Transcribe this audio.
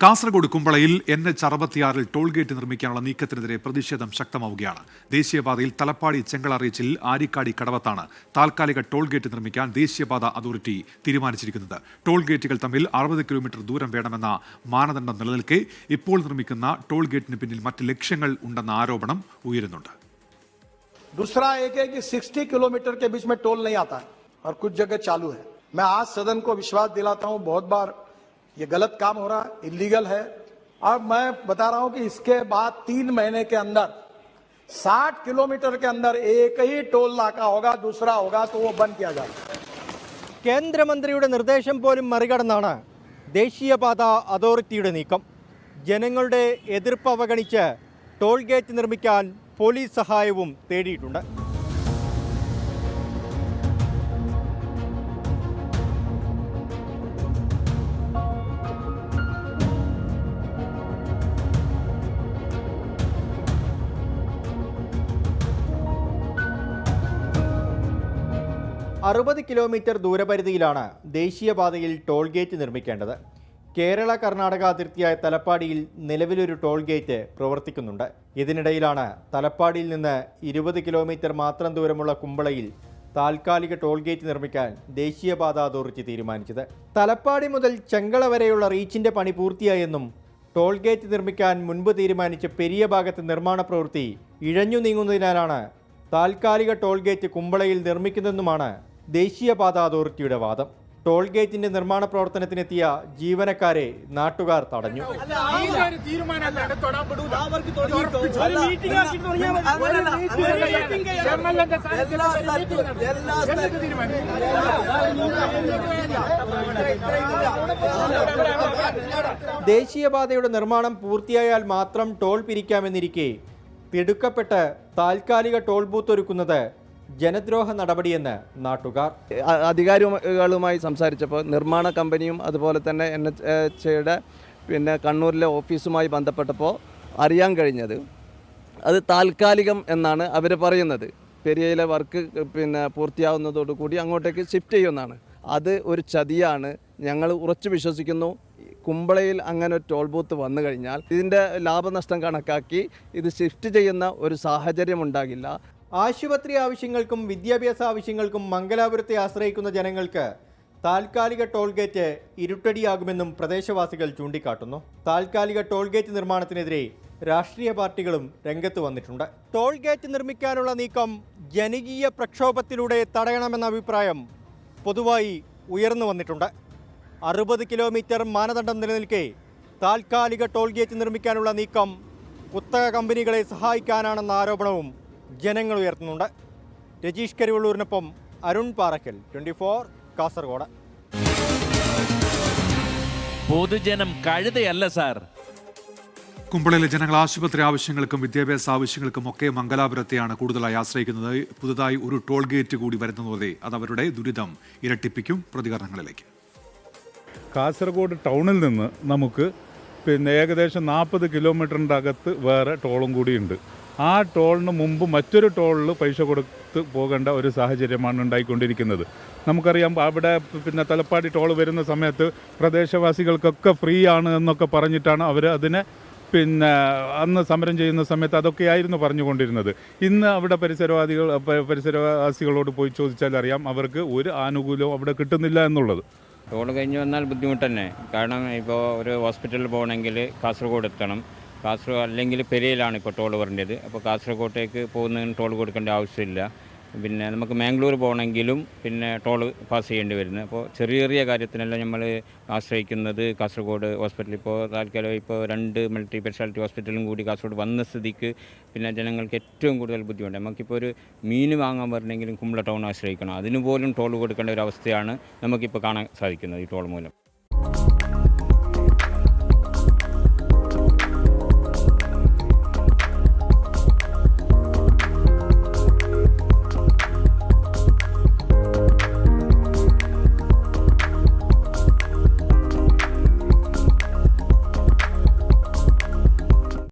Kasaragod കുമ്പളയിൽ NH-66 toll gate നിർമ്മിക്കാനുള്ള നീക്കത്തിനെതിരെ പ്രതിഷേധം ശക്തമാവുകയാണ്. ദേശീയപാതയിൽ തലപ്പാടി ചെങ്കള റീച്ചിൽ ആരിക്കാടി കടവത്താണ് താൽക്കാലിക ടോൾ ഗേറ്റ് നിർമ്മിക്കാൻ ദേശീയപാത അതോറിറ്റി തീരുമാനിച്ചിരിക്കുന്നത്. ടോൾ ഗേറ്റുകൾ തമ്മിൽ 60 കിലോമീറ്റർ ദൂരം വേണമെന്ന മാനദണ്ഡം നിലനിൽക്കെ ഇപ്പോൾ നിർമ്മിക്കുന്ന ടോൾ ഗേറ്റിന് പിന്നിൽ മറ്റ് ലക്ഷ്യങ്ങൾ ഉണ്ടെന്ന ആരോപണം ഉയരുന്നുണ്ട്. दूसरा एक है कि 60 किलोमीटर के बीच में टोल नहीं आता है और कुछ जगह चालू है। मैं आज सदन को विश्वास दिलाता हूं, बहुत बार ये गलत काम हो रहा है, इलीगल है। और मैं बता रहा हूं कि इसके बाद 3 महीने के अंदर 60 किलोमीटर के अंदर एक ही टोल नाका होगा, दूसरा होगा तो वो बंद किया जाएगा. കേന്ദ്രമന്ത്രിയുടെ നിർദ്ദേശം പോലും മറികടന്നാണ് ദേശീയപാത അതോറിറ്റിയുടെ നീക്കം. ജനങ്ങളുടെ എതിർപ്പ് അവഗണിച്ച് ടോൾ ഗേറ്റ് നിർമ്മിക്കാൻ പോലീസ് സഹായവും തേടിയിട്ടുണ്ട്. അറുപത് കിലോമീറ്റർ ദൂരപരിധിയിലാണ് ദേശീയപാതയിൽ ടോൾ ഗേറ്റ് നിർമ്മിക്കേണ്ടത്. കേരള കർണാടക അതിർത്തിയായ തലപ്പാടിയിൽ നിലവിലൊരു ടോൾ ഗേറ്റ് പ്രവർത്തിക്കുന്നുണ്ട്. ഇതിനിടയിലാണ് തലപ്പാടിയിൽ നിന്ന് 20 കിലോമീറ്റർ മാത്രം ദൂരമുള്ള കുമ്പളയിൽ താൽക്കാലിക ടോൾ ഗേറ്റ് നിർമ്മിക്കാൻ ദേശീയപാത അതോറിറ്റി തീരുമാനിച്ചത്. തലപ്പാടി മുതൽ ചെങ്കള വരെയുള്ള റീച്ചിന്റെ പണി പൂർത്തിയായെന്നും ടോൾ ഗേറ്റ് നിർമ്മിക്കാൻ മുൻപ് തീരുമാനിച്ച പെരിയ ഭാഗത്ത് നിർമ്മാണ പ്രവൃത്തി ഇഴഞ്ഞു നീങ്ങുന്നതിനാലാണ് താൽക്കാലിക ടോൾ ഗേറ്റ് കുമ്പളയിൽ നിർമ്മിക്കുന്നതെന്നുമാണ് ദേശീയപാത അതോറിറ്റിയുടെ വാദം. ടോൾ ഗേറ്റിന്റെ നിർമ്മാണ പ്രവർത്തനത്തിനെത്തിയ ജീവനക്കാരെ നാട്ടുകാർ തടഞ്ഞു. ദേശീയപാതയുടെ നിർമ്മാണം പൂർത്തിയായാൽ മാത്രം ടോൾ പിരിക്കാമെന്നിരിക്കെ തിടുക്കപ്പെട്ട് താൽക്കാലിക ടോൾ ബൂത്ത് ഒരുക്കുന്നത് ജനദ്രോഹ നടപടിയെന്ന് നാട്ടുകാർ. അധികാരികളുമായി സംസാരിച്ചപ്പോൾ നിർമ്മാണ കമ്പനിയും അതുപോലെ തന്നെ NHയുടെ കണ്ണൂരിലെ ഓഫീസുമായി ബന്ധപ്പെട്ടപ്പോൾ അറിയാൻ കഴിഞ്ഞത് അത് താൽക്കാലികം എന്നാണ് അവർ പറയുന്നത്. പെരിയയിലെ വർക്ക് പൂർത്തിയാവുന്നതോടുകൂടി അങ്ങോട്ടേക്ക് ഷിഫ്റ്റ് ചെയ്യുമെന്നാണ്. അത് ഒരു ചതിയാണ്. ഞങ്ങൾ ഉറച്ചു വിശ്വസിക്കുന്നു കുമ്പളയിൽ അങ്ങനെ ഒരു ടോൾ ബൂത്ത് വന്നു കഴിഞ്ഞാൽ ഇതിൻ്റെ ലാഭനഷ്ടം കണക്കാക്കി ഇത് ഷിഫ്റ്റ് ചെയ്യുന്ന ഒരു സാഹചര്യം ഉണ്ടാകില്ല. ആശുപത്രി ആവശ്യങ്ങൾക്കും വിദ്യാഭ്യാസ ആവശ്യങ്ങൾക്കും മംഗലാപുരത്തെ ആശ്രയിക്കുന്ന ജനങ്ങൾക്ക് താൽക്കാലിക ടോൾ ഗേറ്റ് ഇരുട്ടടിയാകുമെന്നും പ്രദേശവാസികൾ ചൂണ്ടിക്കാട്ടുന്നു. താൽക്കാലിക ടോൾ ഗേറ്റ് നിർമ്മാണത്തിനെതിരെ രാഷ്ട്രീയ പാർട്ടികളും രംഗത്ത് വന്നിട്ടുണ്ട്. ടോൾ ഗേറ്റ് നിർമ്മിക്കാനുള്ള നീക്കം ജനകീയ പ്രക്ഷോഭത്തിലൂടെ തടയണമെന്ന അഭിപ്രായം പൊതുവായി ഉയർന്നു വന്നിട്ടുണ്ട്. 60 കിലോമീറ്റർ മാനദണ്ഡം നിലനിൽക്കെ താൽക്കാലിക ടോൾ ഗേറ്റ് നിർമ്മിക്കാനുള്ള നീക്കം കുത്തക കമ്പനികളെ സഹായിക്കാനാണെന്ന ആരോപണവും ജനങ്ങൾ ഉയർത്തുന്നുണ്ട്. രജീഷ് കരിവള്ളൂരിനൊപ്പം അരുൺ പാറക്കൽ, 24 കാസർഗോഡ്. പൊതുജനം കഴുതയല്ല സാർ. കുമ്പളയിലെ ജനങ്ങൾ ആശുപത്രി ആവശ്യങ്ങൾക്കും വിദ്യാഭ്യാസ ആവശ്യങ്ങൾക്കും ഒക്കെ മംഗലാപുരത്തെയാണ് കൂടുതലായി ആശ്രയിക്കുന്നത്. പുതുതായി ഒരു ടോൾ ഗേറ്റ് കൂടി വരുന്നതോടെ അത് അവരുടെ ദുരിതം ഇരട്ടിപ്പിക്കും. പ്രതികരണങ്ങളിലേക്ക്. കാസർഗോഡ് ടൗണിൽ നിന്ന് നമുക്ക് ഏകദേശം 40 കിലോമീറ്ററിൻ്റെ അകത്ത് വേറെ ടോളും കൂടിയുണ്ട്. ആ ടോളിന് മുമ്പ് മറ്റൊരു ടോളിൽ പൈസ കൊടുത്ത് പോകേണ്ട ഒരു സാഹചര്യമാണ് ഉണ്ടായിക്കൊണ്ടിരിക്കുന്നത്. നമുക്കറിയാം അവിടെ തലപ്പാടി ടോൾ വരുന്ന സമയത്ത് പ്രദേശവാസികൾക്കൊക്കെ ഫ്രീ ആണ് എന്നൊക്കെ പറഞ്ഞിട്ടാണ് അവർ അതിനെ അന്ന് സമരം ചെയ്യുന്ന സമയത്ത് അതൊക്കെയായിരുന്നു പറഞ്ഞുകൊണ്ടിരുന്നത്. ഇന്ന് അവിടെ പരിസരവാസികളോട് പോയി ചോദിച്ചാൽ അറിയാം അവർക്ക് ഒരു ആനുകൂല്യവും അവിടെ കിട്ടുന്നില്ല എന്നുള്ളത്. ടോൾ കഴിഞ്ഞ് വന്നാൽ ബുദ്ധിമുട്ട് തന്നെ. കാരണം ഇപ്പോൾ ഒരു ഹോസ്പിറ്റലിൽ പോകണമെങ്കിൽ കാസർഗോഡ് എത്തണം. കാസർഗോഡ് അല്ലെങ്കിൽ പെരിയയിലാണ് ഇപ്പോൾ ടോൾ വരേണ്ടത്. അപ്പോൾ കാസർഗോട്ടേക്ക് പോകുന്നതിന് ടോൾ കൊടുക്കേണ്ട ആവശ്യമില്ല. നമുക്ക് മാംഗ്ലൂർ പോകണമെങ്കിലും ടോൾ പാസ് ചെയ്യേണ്ടി വരുന്നത്. അപ്പോൾ ചെറിയ ചെറിയ കാര്യത്തിനെല്ലാം നമ്മൾ ആശ്രയിക്കുന്നത് കാസർഗോഡ് ഹോസ്പിറ്റലിൽ. ഇപ്പോൾ താൽക്കാലം 2 മൾട്ടി സ്പെഷ്യാലിറ്റി ഹോസ്പിറ്റലും കൂടി കാസർഗോഡ് വന്ന സ്ഥിതിക്ക് ജനങ്ങൾക്ക് ഏറ്റവും കൂടുതൽ ബുദ്ധിമുട്ട്. നമുക്കിപ്പോൾ ഒരു മീൻ വാങ്ങാൻ വരണമെങ്കിലും കുമ്പള ടൗൺ ആശ്രയിക്കണം. അതിനുപോലും ടോൾ കൊടുക്കേണ്ട ഒരു അവസ്ഥയാണ് നമുക്കിപ്പോൾ കാണാൻ സാധിക്കുന്നത് ഈ ടോൾ മൂലം.